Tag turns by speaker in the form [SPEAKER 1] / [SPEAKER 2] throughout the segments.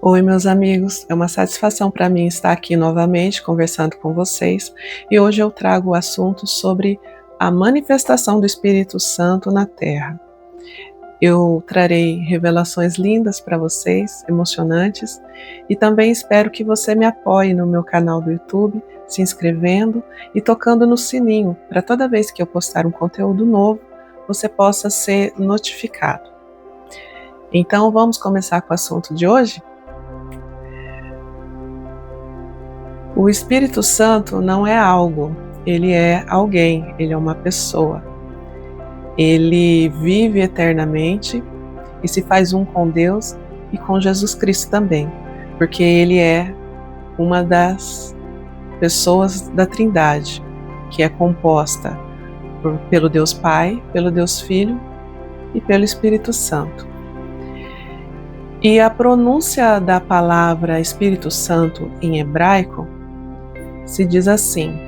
[SPEAKER 1] Oi, meus amigos, é uma satisfação para mim estar aqui novamente conversando com vocês e hoje eu trago o assunto sobre a manifestação do Espírito Santo na Terra. Eu trarei revelações lindas para vocês, emocionantes, e também espero que você me apoie no meu canal do YouTube, se inscrevendo e tocando no sininho, para toda vez que eu postar um conteúdo novo, você possa ser notificado. Então vamos começar com o assunto de hoje? O Espírito Santo não é algo, ele é alguém, ele é uma pessoa. Ele vive eternamente e se faz um com Deus e com Jesus Cristo também, porque ele é uma das pessoas da Trindade, que é composta pelo Deus Pai, pelo Deus Filho e pelo Espírito Santo. E a pronúncia da palavra Espírito Santo em hebraico se diz assim: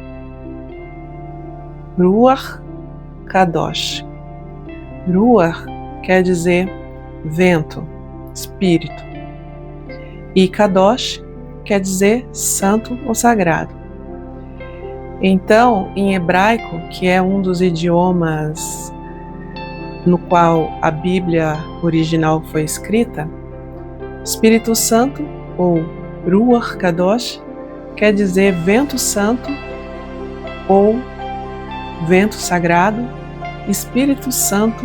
[SPEAKER 1] Ruach Kadosh. Ruach quer dizer vento, espírito. E Kadosh quer dizer santo ou sagrado. Então, em hebraico, que é um dos idiomas no qual a Bíblia original foi escrita, Espírito Santo ou Ruach Kadosh quer dizer vento santo ou vento sagrado, Espírito Santo,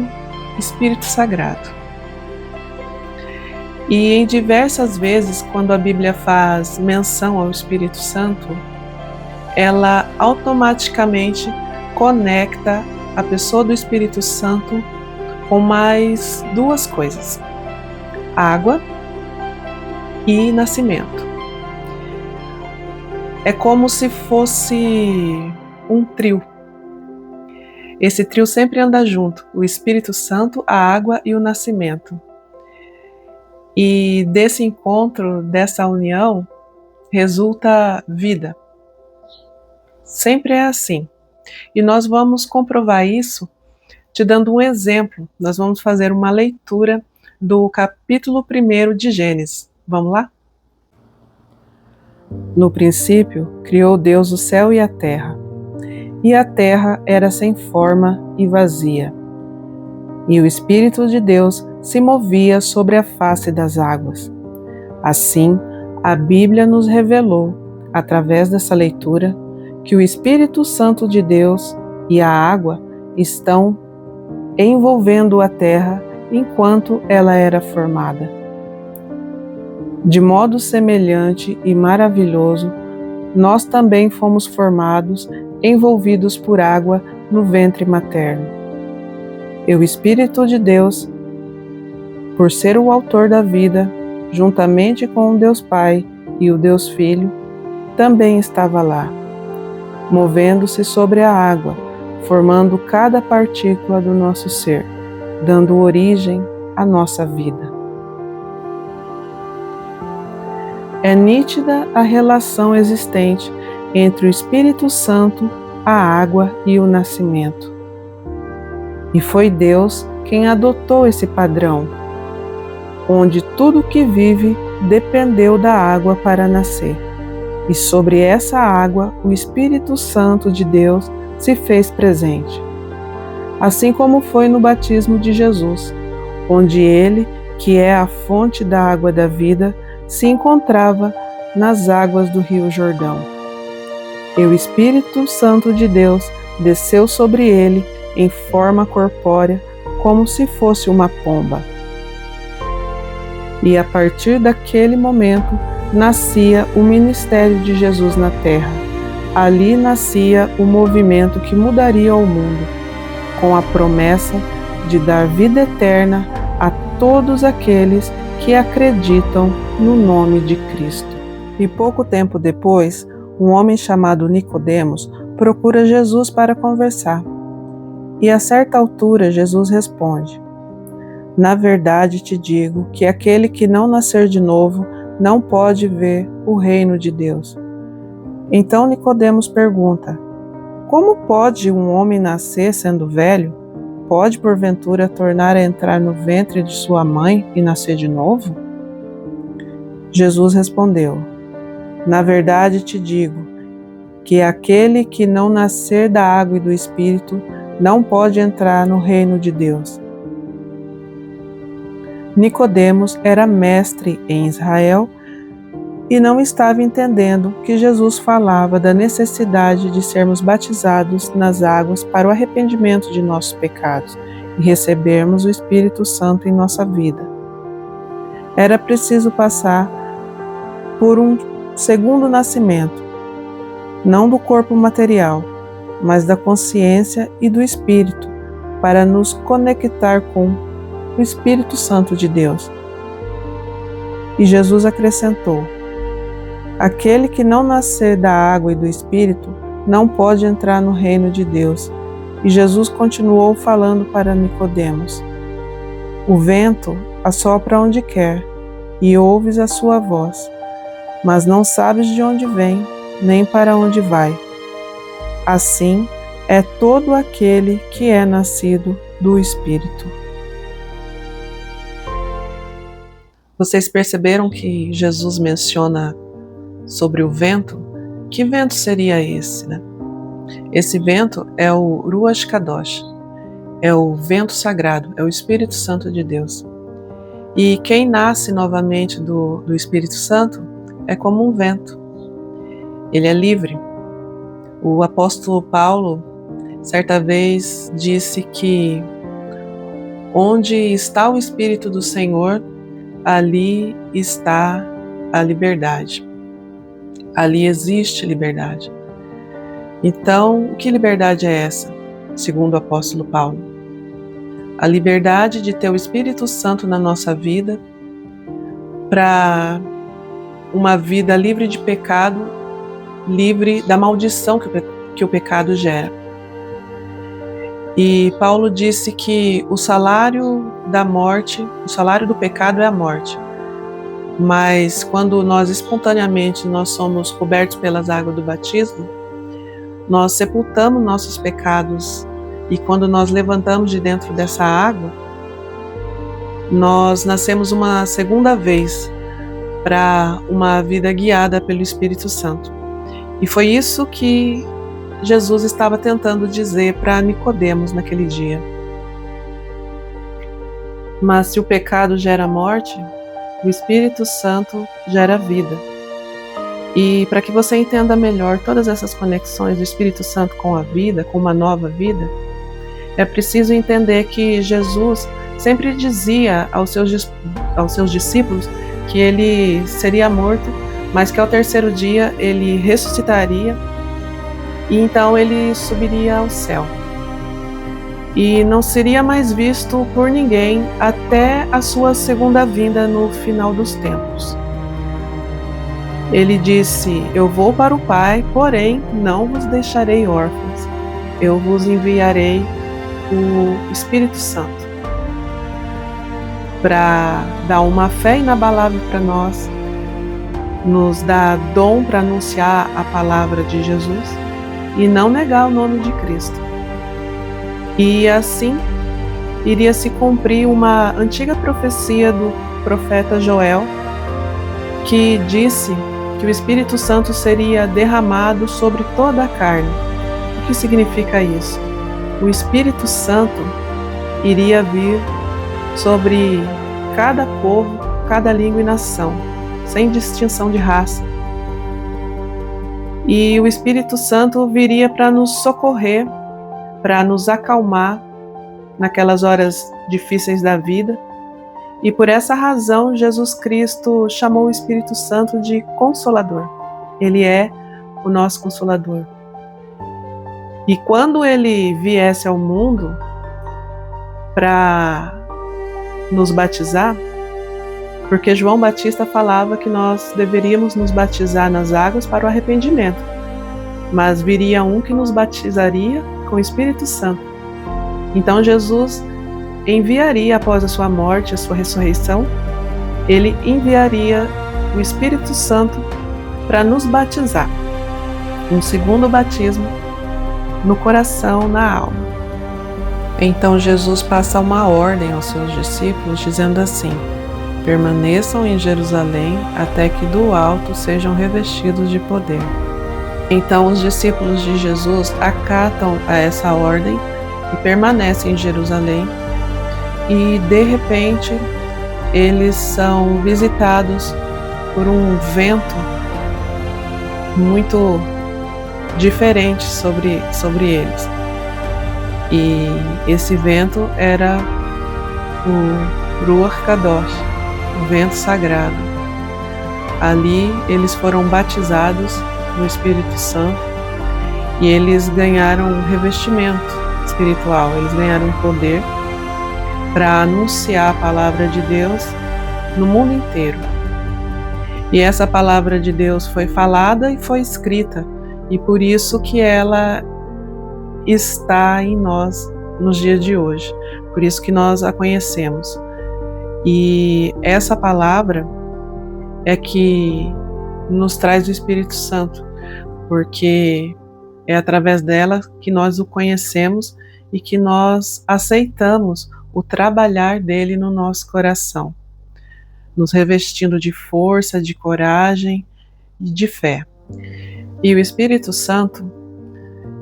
[SPEAKER 1] Espírito Sagrado. E em diversas vezes, quando a Bíblia faz menção ao Espírito Santo, ela automaticamente conecta a pessoa do Espírito Santo com mais duas coisas: água e nascimento. É como se fosse um trio. Esse trio sempre anda junto, o Espírito Santo, a água e o nascimento. E desse encontro, dessa união, resulta vida. Sempre é assim. E nós vamos comprovar isso te dando um exemplo. Nós vamos fazer uma leitura do capítulo 1 de Gênesis. Vamos lá? No princípio, criou Deus o céu e a terra. E a terra era sem forma e vazia. E o Espírito de Deus se movia sobre a face das águas. Assim, a Bíblia nos revelou, através dessa leitura, que o Espírito Santo de Deus e a água estão envolvendo a terra enquanto ela era formada. De modo semelhante e maravilhoso, nós também fomos formados, envolvidos por água no ventre materno. E o Espírito de Deus, por ser o autor da vida, juntamente com o Deus Pai e o Deus Filho, também estava lá, movendo-se sobre a água, formando cada partícula do nosso ser, dando origem à nossa vida. É nítida a relação existente entre o Espírito Santo, a água e o nascimento. E foi Deus quem adotou esse padrão, onde tudo que vive dependeu da água para nascer. E sobre essa água, o Espírito Santo de Deus se fez presente. Assim como foi no batismo de Jesus, onde ele, que é a fonte da água da vida, se encontrava nas águas do Rio Jordão. E o Espírito Santo de Deus desceu sobre ele em forma corpórea, como se fosse uma pomba. E a partir daquele momento, nascia o ministério de Jesus na terra. Ali nascia o movimento que mudaria o mundo, com a promessa de dar vida eterna a todos aqueles que acreditam no nome de Cristo. E pouco tempo depois, um homem chamado Nicodemos procura Jesus para conversar. E a certa altura Jesus responde: Na verdade te digo que aquele que não nascer de novo não pode ver o reino de Deus. Então Nicodemos pergunta: Como pode um homem nascer sendo velho? Pode porventura tornar a entrar no ventre de sua mãe e nascer de novo? Jesus respondeu: Na verdade te digo que aquele que não nascer da água e do Espírito não pode entrar no reino de Deus. Nicodemos era mestre em Israel e não estava entendendo que Jesus falava da necessidade de sermos batizados nas águas para o arrependimento de nossos pecados e recebermos o Espírito Santo em nossa vida. Era preciso passar por um segundo nascimento, não do corpo material, mas da consciência e do Espírito, para nos conectar com o Espírito Santo de Deus. E Jesus acrescentou: Aquele que não nascer da água e do Espírito não pode entrar no reino de Deus. E Jesus continuou falando para Nicodemos: O vento assopra onde quer, e ouves a sua voz, mas não sabes de onde vem, nem para onde vai. Assim é todo aquele que é nascido do Espírito. Vocês perceberam que Jesus menciona sobre o vento? Que vento seria esse, né? Esse vento é o Ruach Kadosh, é o vento sagrado, é o Espírito Santo de Deus. E quem nasce novamente do Espírito Santo é como um vento. Ele é livre. O apóstolo Paulo, certa vez, disse que onde está o Espírito do Senhor, ali está a liberdade. Ali existe liberdade. Então, que liberdade é essa, segundo o apóstolo Paulo? A liberdade de ter o Espírito Santo na nossa vida para uma vida livre de pecado, livre da maldição que o pecado gera. E Paulo disse que o salário da morte, o salário do pecado é a morte. Mas quando nós espontaneamente nós somos cobertos pelas águas do batismo, nós sepultamos nossos pecados, e quando nós levantamos de dentro dessa água, nós nascemos uma segunda vez para uma vida guiada pelo Espírito Santo. E foi isso que Jesus estava tentando dizer para Nicodemos naquele dia. Mas se o pecado gera morte, o Espírito Santo gera vida. E para que você entenda melhor todas essas conexões do Espírito Santo com a vida, com uma nova vida, é preciso entender que Jesus sempre dizia aos seus discípulos que ele seria morto, mas que ao terceiro dia ele ressuscitaria e então ele subiria ao céu. E não seria mais visto por ninguém até a sua segunda vinda no final dos tempos. Ele disse: Eu vou para o Pai, porém não vos deixarei órfãos. Eu vos enviarei o Espírito Santo para dar uma fé inabalável para nós, nos dar dom para anunciar a palavra de Jesus e não negar o nome de Cristo. E assim iria se cumprir uma antiga profecia do profeta Joel, que disse que o Espírito Santo seria derramado sobre toda a carne. O que significa isso? O Espírito Santo iria vir sobre cada povo, cada língua e nação, sem distinção de raça. E o Espírito Santo viria para nos socorrer, para nos acalmar naquelas horas difíceis da vida. E por essa razão, Jesus Cristo chamou o Espírito Santo de Consolador. Ele é o nosso Consolador. E quando ele viesse ao mundo para nos batizar, porque João Batista falava que nós deveríamos nos batizar nas águas para o arrependimento, mas viria um que nos batizaria com o Espírito Santo. Então Jesus enviaria, após a sua morte, a sua ressurreição, ele enviaria o Espírito Santo para nos batizar. Um segundo batismo no coração, na alma. Então Jesus passa uma ordem aos seus discípulos dizendo assim: permaneçam em Jerusalém até que do alto sejam revestidos de poder. Então os discípulos de Jesus acatam a essa ordem e permanecem em Jerusalém, e de repente eles são visitados por um vento muito diferente sobre eles. E esse vento era o Ruach Kadosh, o vento sagrado. Ali eles foram batizados no Espírito Santo e eles ganharam um revestimento espiritual, eles ganharam poder para anunciar a palavra de Deus no mundo inteiro. E essa palavra de Deus foi falada e foi escrita, e por isso que ela está em nós nos dias de hoje, por isso que nós a conhecemos. E essa palavra é que nos traz o Espírito Santo, porque é através dela que nós o conhecemos e que nós aceitamos o trabalhar dele no nosso coração, nos revestindo de força, de coragem e de fé. E o Espírito Santo,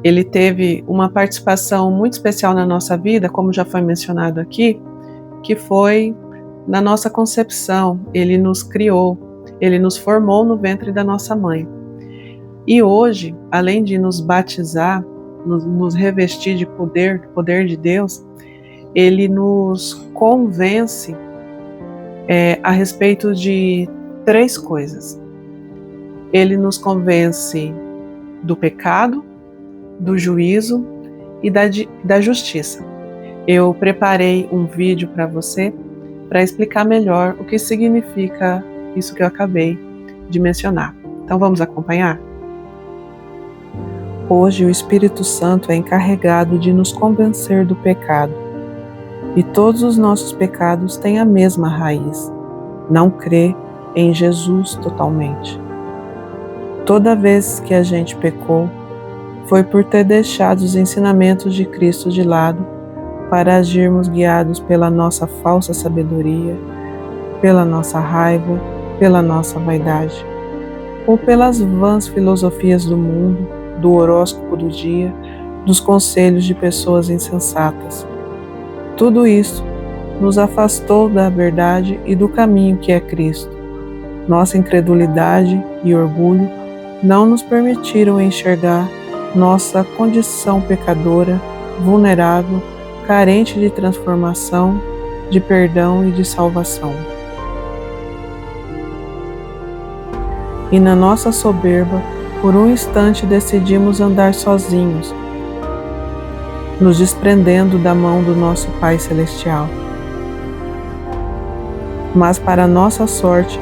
[SPEAKER 1] ele teve uma participação muito especial na nossa vida, como já foi mencionado aqui, que foi na nossa concepção. Ele nos criou, ele nos formou no ventre da nossa mãe. E hoje, além de nos batizar, nos revestir de poder de Deus, ele nos convence a respeito de 3 coisas. Ele nos convence do pecado, do juízo e da justiça. Eu preparei um vídeo para você para explicar melhor o que significa isso que eu acabei de mencionar. Então vamos acompanhar? Hoje o Espírito Santo é encarregado de nos convencer do pecado. E todos os nossos pecados têm a mesma raiz: não crer em Jesus totalmente. Toda vez que a gente pecou, foi por ter deixado os ensinamentos de Cristo de lado para agirmos guiados pela nossa falsa sabedoria, pela nossa raiva, pela nossa vaidade, ou pelas vãs filosofias do mundo, do horóscopo do dia, dos conselhos de pessoas insensatas. Tudo isso nos afastou da verdade e do caminho que é Cristo. Nossa incredulidade e orgulho não nos permitiram enxergar nossa condição pecadora, vulnerável, carente de transformação, de perdão e de salvação. E na nossa soberba, por um instante decidimos andar sozinhos, nos desprendendo da mão do nosso Pai Celestial. Mas para nossa sorte,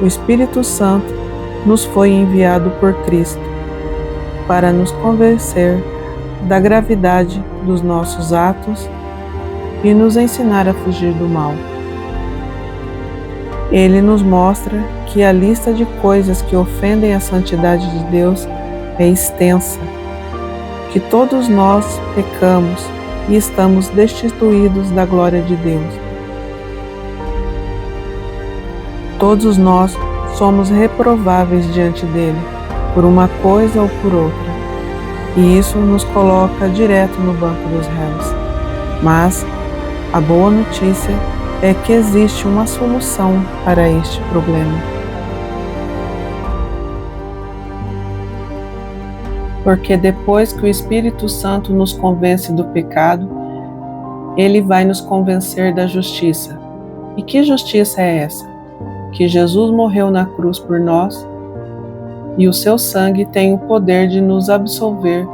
[SPEAKER 1] o Espírito Santo nos foi enviado por Cristo para nos convencer da gravidade dos nossos atos e nos ensinar a fugir do mal. Ele nos mostra que a lista de coisas que ofendem a santidade de Deus é extensa, que todos nós pecamos e estamos destituídos da glória de Deus. Todos nós somos reprováveis diante dele, por uma coisa ou por outra, e isso nos coloca direto no banco dos réus. Mas a boa notícia é que existe uma solução para este problema. Porque depois que o Espírito Santo nos convence do pecado, ele vai nos convencer da justiça. E que justiça é essa? Que Jesus morreu na cruz por nós e o seu sangue tem o poder de nos absolver,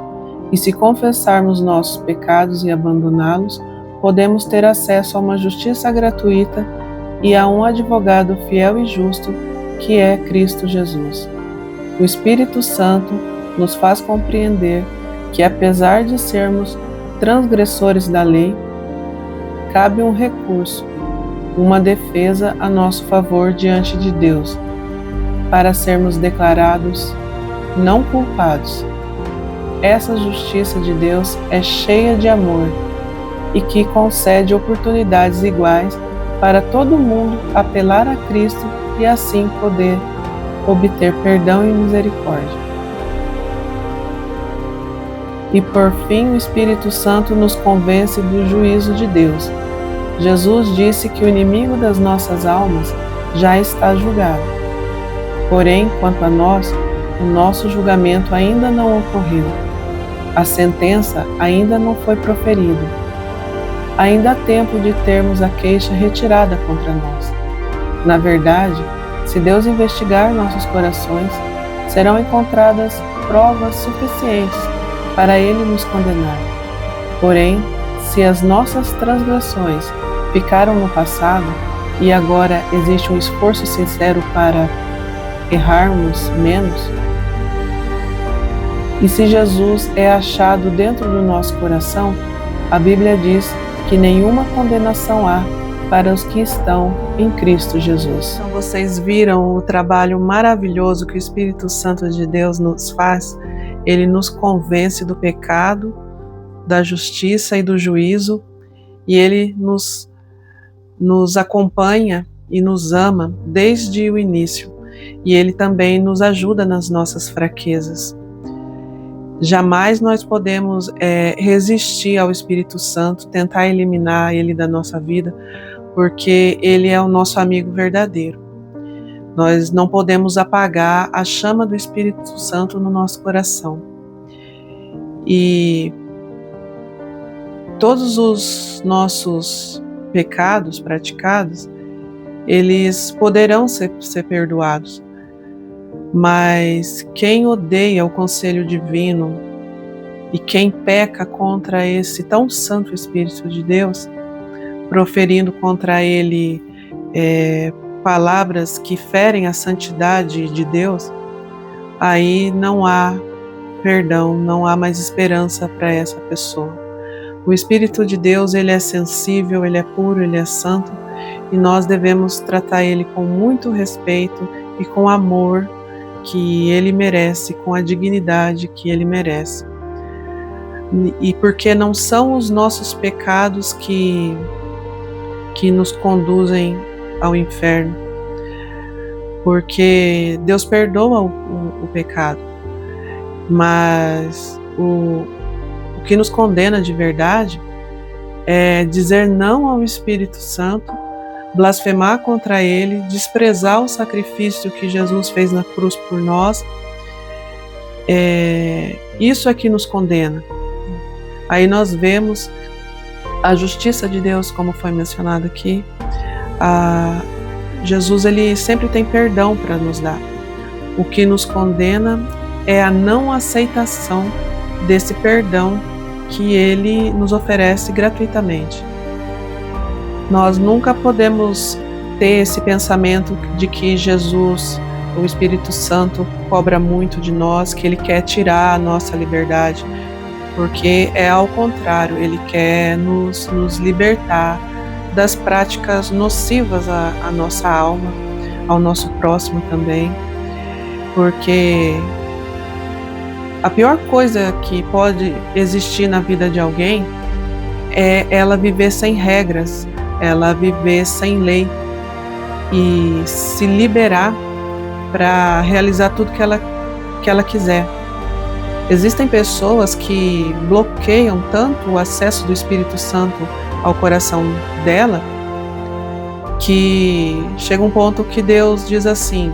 [SPEAKER 1] e se confessarmos nossos pecados e abandoná-los, podemos ter acesso a uma justiça gratuita e a um advogado fiel e justo, que é Cristo Jesus. O Espírito Santo nos faz compreender que, apesar de sermos transgressores da lei, cabe um recurso, uma defesa a nosso favor diante de Deus, para sermos declarados não culpados. Essa justiça de Deus é cheia de amor e que concede oportunidades iguais para todo mundo apelar a Cristo e assim poder obter perdão e misericórdia. E por fim, o Espírito Santo nos convence do juízo de Deus. Jesus disse que o inimigo das nossas almas já está julgado. Porém, quanto a nós, o nosso julgamento ainda não ocorreu. A sentença ainda não foi proferida. Ainda há tempo de termos a queixa retirada contra nós. Na verdade, se Deus investigar nossos corações, serão encontradas provas suficientes para Ele nos condenar. Porém, se as nossas transgressões ficaram no passado e agora existe um esforço sincero para errarmos menos, e se Jesus é achado dentro do nosso coração, a Bíblia diz que nenhuma condenação há para os que estão em Cristo Jesus. Então vocês viram o trabalho maravilhoso que o Espírito Santo de Deus nos faz? Ele nos convence do pecado, da justiça e do juízo, e Ele nos acompanha e nos ama desde o início, e Ele também nos ajuda nas nossas fraquezas. Jamais nós podemos resistir ao Espírito Santo, tentar eliminar Ele da nossa vida, porque Ele é o nosso amigo verdadeiro. Nós não podemos apagar a chama do Espírito Santo no nosso coração. E todos os nossos pecados praticados, eles poderão ser perdoados. Mas quem odeia o conselho divino e quem peca contra esse tão santo Espírito de Deus, proferindo contra ele palavras que ferem a santidade de Deus, aí não há perdão, não há mais esperança para essa pessoa. O Espírito de Deus, ele é sensível, ele é puro, ele é santo, e nós devemos tratar ele com muito respeito e com amor que ele merece, com a dignidade que ele merece. E porque não são os nossos pecados que nos conduzem ao inferno, porque Deus perdoa o pecado, mas o que nos condena de verdade é dizer não ao Espírito Santo, blasfemar contra Ele, desprezar o sacrifício que Jesus fez na cruz por nós. Isso é que nos condena. Aí nós vemos a justiça de Deus, como foi mencionado aqui. Jesus, ele sempre tem perdão para nos dar. O que nos condena é a não aceitação desse perdão que ele nos oferece gratuitamente. Nós nunca podemos ter esse pensamento de que Jesus, o Espírito Santo, cobra muito de nós, que ele quer tirar a nossa liberdade, porque é ao contrário, ele quer nos libertar das práticas nocivas à nossa alma, ao nosso próximo também, porque a pior coisa que pode existir na vida de alguém é ela viver sem regras, ela viver sem lei e se liberar para realizar tudo que ela quiser. Existem pessoas que bloqueiam tanto o acesso do Espírito Santo ao coração dela, que chega um ponto que Deus diz assim: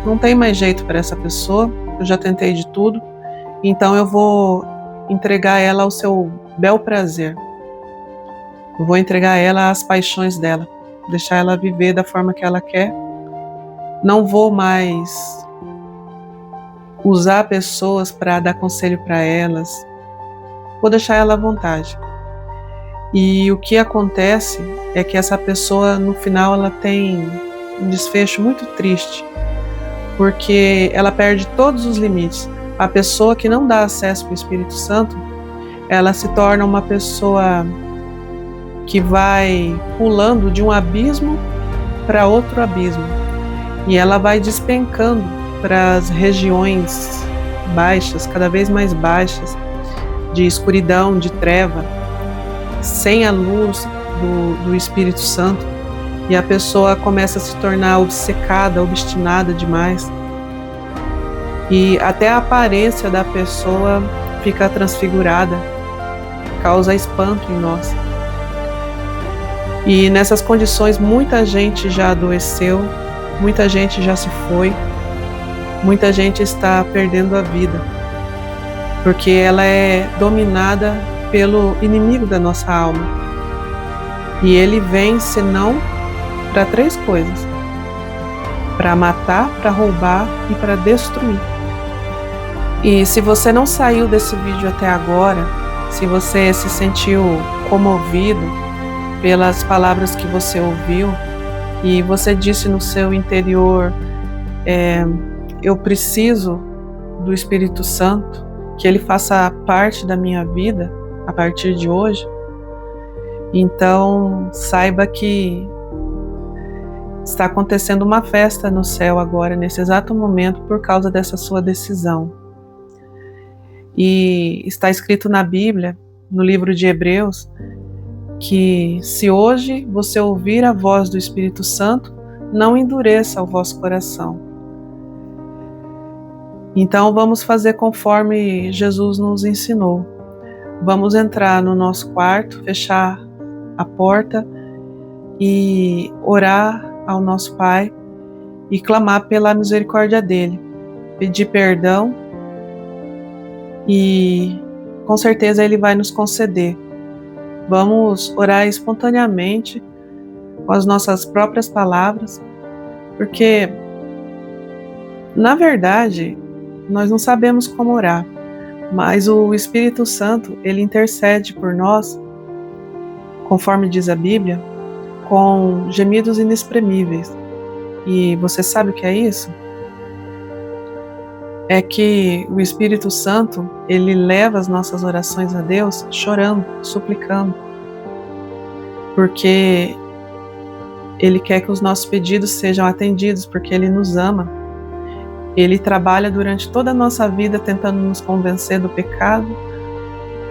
[SPEAKER 1] não tem mais jeito para essa pessoa, eu já tentei de tudo, então eu vou entregar ela ao seu bel prazer. Eu vou entregar ela às paixões dela, deixar ela viver da forma que ela quer. Não vou mais usar pessoas para dar conselho para elas. Vou deixar ela à vontade. E o que acontece é que essa pessoa, no final, ela tem um desfecho muito triste, porque ela perde todos os limites. A pessoa que não dá acesso para o Espírito Santo, ela se torna uma pessoa que vai pulando de um abismo para outro abismo, e ela vai despencando para as regiões baixas, cada vez mais baixas, de escuridão, de treva, sem a luz do Espírito Santo. e a pessoa começa a se tornar obcecada, obstinada demais, e até a aparência da pessoa fica transfigurada, causa espanto em nós. E nessas condições muita gente já adoeceu, muita gente já se foi, muita gente está perdendo a vida, porque ela é dominada pelo inimigo da nossa alma. E ele vem senão para 3 coisas: para matar, para roubar e para destruir. E se você não saiu desse vídeo até agora, se você se sentiu comovido pelas palavras que você ouviu e você disse no seu interior, eu preciso do Espírito Santo, que ele faça parte da minha vida a partir de hoje, então saiba que está acontecendo uma festa no céu agora, nesse exato momento, por causa dessa sua decisão. E está escrito na Bíblia, no livro de Hebreus, que se hoje você ouvir a voz do Espírito Santo, não endureça o vosso coração. Então vamos fazer conforme Jesus nos ensinou. Vamos entrar no nosso quarto, fechar a porta e orar ao nosso Pai e clamar pela misericórdia dele, pedir perdão e com certeza ele vai nos conceder. Vamos orar espontaneamente, com as nossas próprias palavras, porque, na verdade, nós não sabemos como orar, mas o Espírito Santo, ele intercede por nós, conforme diz a Bíblia, com gemidos inexprimíveis. E você sabe o que é isso? É que o Espírito Santo, ele leva as nossas orações a Deus chorando, suplicando, porque ele quer que os nossos pedidos sejam atendidos, porque ele nos ama. Ele trabalha durante toda a nossa vida tentando nos convencer do pecado,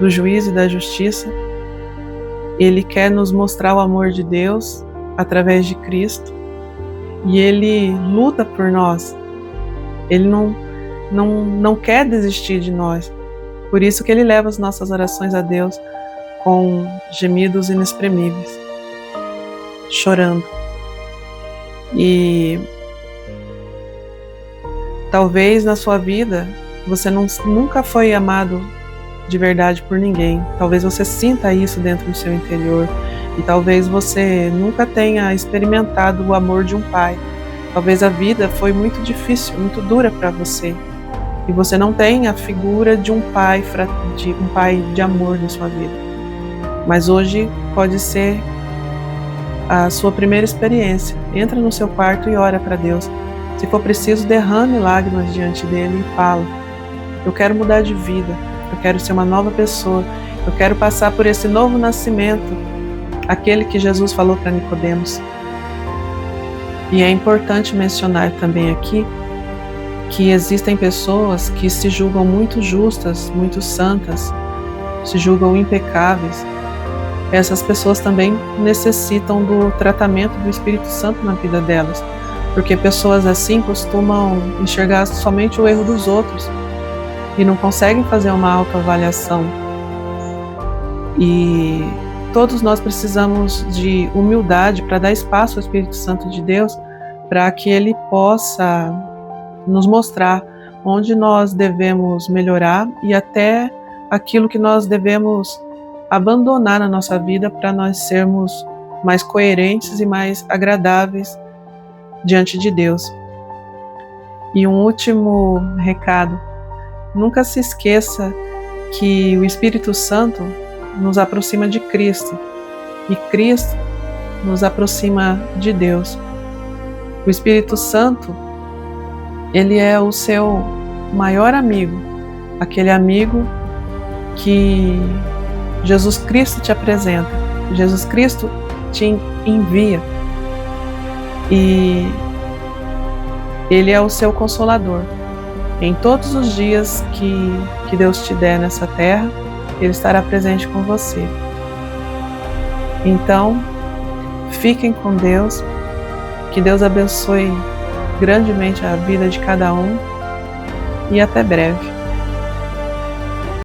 [SPEAKER 1] do juízo e da justiça. Ele quer nos mostrar o amor de Deus através de Cristo, e ele luta por nós. Ele não quer desistir de nós. Por isso que ele leva as nossas orações a Deus com gemidos inexprimíveis, chorando. E talvez na sua vida você nunca foi amado de verdade por ninguém. Talvez você sinta isso dentro do seu interior. E talvez você nunca tenha experimentado o amor de um pai. Talvez a vida foi muito difícil, muito dura para você. E você não tem a figura de um pai de amor na sua vida. Mas hoje pode ser a sua primeira experiência. Entra no seu quarto e ora para Deus. Se for preciso, derrame lágrimas diante dele e fala: eu quero mudar de vida, eu quero ser uma nova pessoa, eu quero passar por esse novo nascimento, aquele que Jesus falou para Nicodemos. E é importante mencionar também aqui que existem pessoas que se julgam muito justas, muito santas, se julgam impecáveis. Essas pessoas também necessitam do tratamento do Espírito Santo na vida delas, porque pessoas assim costumam enxergar somente o erro dos outros e não conseguem fazer uma autoavaliação. E todos nós precisamos de humildade para dar espaço ao Espírito Santo de Deus, para que ele possa nos mostrar onde nós devemos melhorar e até aquilo que nós devemos abandonar na nossa vida para nós sermos mais coerentes e mais agradáveis diante de Deus. E um último recado: nunca se esqueça que o Espírito Santo nos aproxima de Cristo e Cristo nos aproxima de Deus. O Espírito Santo, ele é o seu maior amigo, aquele amigo que Jesus Cristo te apresenta, Jesus Cristo te envia, e ele é o seu consolador. Em todos os dias que Deus te der nessa terra, ele estará presente com você. Então, Fiquem com Deus, que Deus abençoe grandemente a vida de cada um e até breve.